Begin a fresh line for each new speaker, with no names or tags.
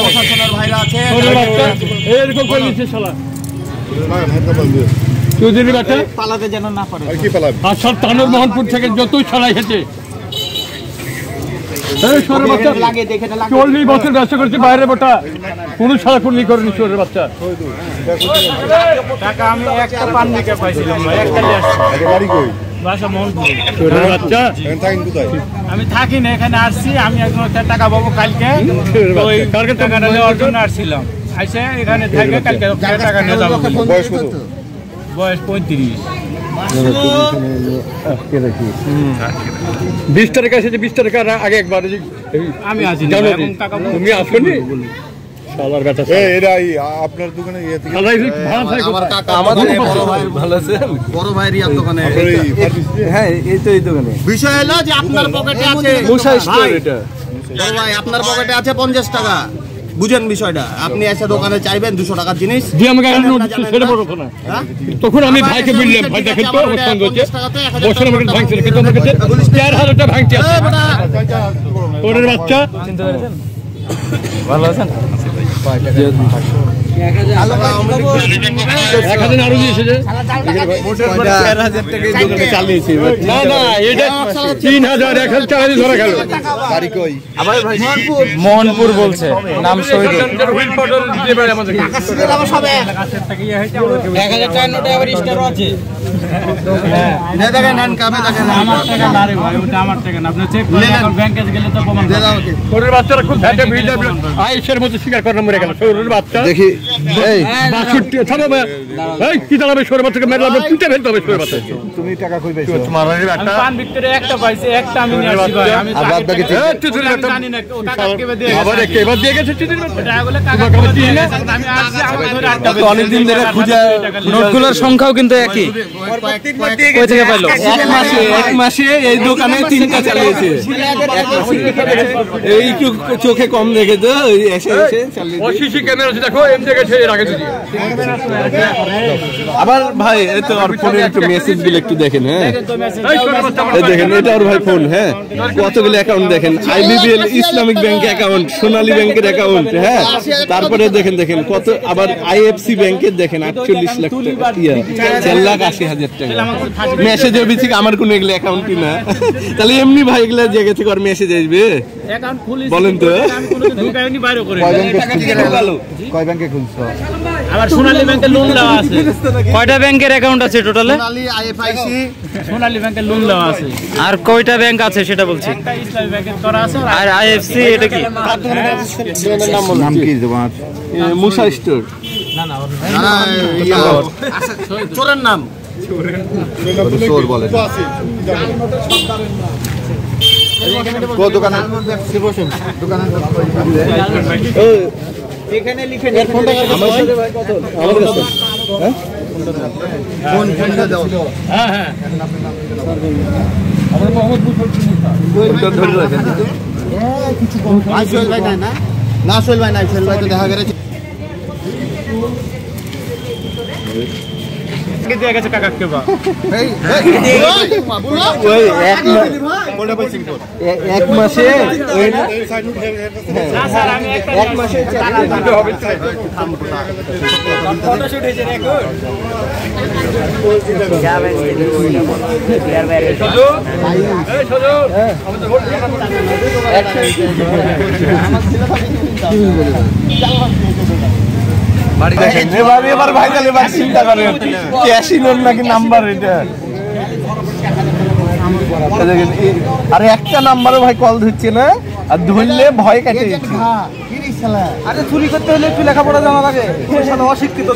প্রশাসনের ভাইরা আছে
এরকম করে নিচ্ছে শালা চৌধুরী বাচ্চা
পালাতে যেন না পারে
আর সব তানোর মোহনপুর থেকে যতই শালা এসেছে 40 বছর ব্যবসা করছে বাইরে বোটা কোন শালা খুনলি করেনি চোরের বাচ্চা
টাকা আমি একটা পান দিকে পাইছিলাম একটা গাড়ি কই বাসা মোহনপুর
চোরের বাচ্চা
আমি থাকি না এখানে আসছি আমি একজন টাকা পাবো কালকে ওই টাকাটা নেওয়ার জন্য আসছিলাম আইসে এখানে থাকে কালকে টাকা নিয়ে যাবো
বয়স কত
বয়স 35
20 টাকা এসেছে 20 টাকা আগে একবার
আমি আছি
তুমি আসনি শালার বেটা
আপনার দোকানে
আমার কাকা আমাদের বড় ভাই ভালো আছেন বড় ভাইয়ের দোকানে হ্যাঁ এই তো এই দোকানে
বিষয় হলো যে আপনার পকেটে আছে
মুসা স্টোর এটা
বড় ভাই আপনার পকেটে আছে 50 টাকা বুঝেন বিষয়টা আপনি এসে দোকানে চাইবেন 200 টাকার জিনিস
দিয়ে আমাকে ছেড়ে বড় কথা তখন আমি ভাইকে বললাম ভাই দেখেন তো আমার সঙ্গে হচ্ছে বছর আমাকে ভাঙছে কিন্তু আমার কাছে 4000 টাকা ভাঙছে ওরের বাচ্চা চিন্তা করেছেন
ভালো আছেন
1000 আরো দিয়েছে যে
4000 টাকা দোকানে চালিয়েছি
না না এটা 3000 এখন টাকা দিয়ে ধরা গেল
বাড়ি কই আমার ভাই মোহনপুর বলছে নাম শহীদ
হুইল পটল দিতে পারে আমাদের
সবে 1000 টাকা নোটে আবার স্টারও আছে না দেখেন নেন কামে দেখেন
আমার টাকা না রে ভাই ওটা আমার টাকা না আপনি চেক করে এখন ব্যাংকে গেলে তো প্রমাণ
দে দাও ওকে
ওরের বাচ্চারা খুব ভ্যাটে ভিড় আইসের মধ্যে শিকার করে মরে গেল ওরের বাচ্চা
দেখি এই
62 থামো এই কি দাঁড়াবে সরে বাচ্চাকে মেরে লাগবে পিটে ফেলতে হবে সরে বাচ্চা
তুমি টাকা কই পাইছো
তোমার
আমি পান ভিতরে একটা পাইছি একটা আমি নিয়ে আসি ভাই আমি জানি না ও টাকা কেবে দিয়ে
আবার এবার দিয়ে গেছে চিঠির মধ্যে
টাকাগুলো কাকা করে দিয়ে গেছে আমি আসছি আমার ধরে আটটা
অনেক দিন ধরে খুঁজে নোটগুলোর সংখ্যাও কিন্তু একই কই থেকে পাইলো এক মাসে এই দোকানে 3টা চালিয়েছে এই চোখে কম দেখে তো এসে এসে চালিয়েছে
ও সিসি ক্যামেরা আছে দেখো এম জায়গায় ছেড়ে রাখে দিদি
আবার ভাই এই তো আর ফোনে একটু মেসেজ গুলো একটু দেখেন হ্যাঁ এই দেখেন এটা আর ভাই ফোন হ্যাঁ কতগুলো অ্যাকাউন্ট দেখেন আইবিবিএল ইসলামিক ব্যাংক অ্যাকাউন্ট সোনালী ব্যাংকের অ্যাকাউন্ট হ্যাঁ তারপরে দেখেন কত আবার আইএফসি ব্যাংকের দেখেন 48 লাখ টাকা 4,80,000 টাকা মেসেজ হবে আমার কোনো এগুলো অ্যাকাউন্টই না তাহলে এমনি ভাই এগুলো জেগে থেকে আর মেসেজ আসবে
অ্যাকাউন্ট খুলি
বলেন তো
আমি কোনো ঢুকাইনি বাইরে করে
কয় ব্যাংকে খুলছো
আবার সোনালী ব্যাংকে লোন দেওয়া আছে
কয়টা ব্যাংকের অ্যাকাউন্ট আছে টোটালে
সোনালী আইএফআইসি
সোনালী ব্যাংকে লোন দেওয়া আছে
আর কয়টা ব্যাংক আছে সেটা বলছি
একটা ইসলামী ব্যাংকের করা আছে
আর আইএফসি এটা কি
নাম কি তোমার মুসা স্টোর
চোরের নাম
চোর বলে দোকানে
এখানে লিখে নেন ফোনটা
আমার কাছে হ্যাঁ
ফোনটা দাও
হ্যাঁ হ্যাঁ
আমরা মোহাম্মদ বুলবুল
ধরে রাখেন
কিছু সোহেল ভাই না না সোহেল ভাই নাই সোহেল ভাই তো দেখা গেছে
দিয়ে গেছে কাকা কেবা
এক মাসে
স্যার আমি
এক মাসে
ফটোশুট হয়েছে রেকর্ড
এবার ভাই তাহলে এবার চিন্তা করেন ক্যাশই লোন নাকি নাম্বার এটা আরে একটা নাম্বারও ভাই কল ধরছে না আর ধরলে ভয় কাটে
আরে চুরি করতে হলে একটু লেখাপড়া জানা লাগে অশিক্ষিত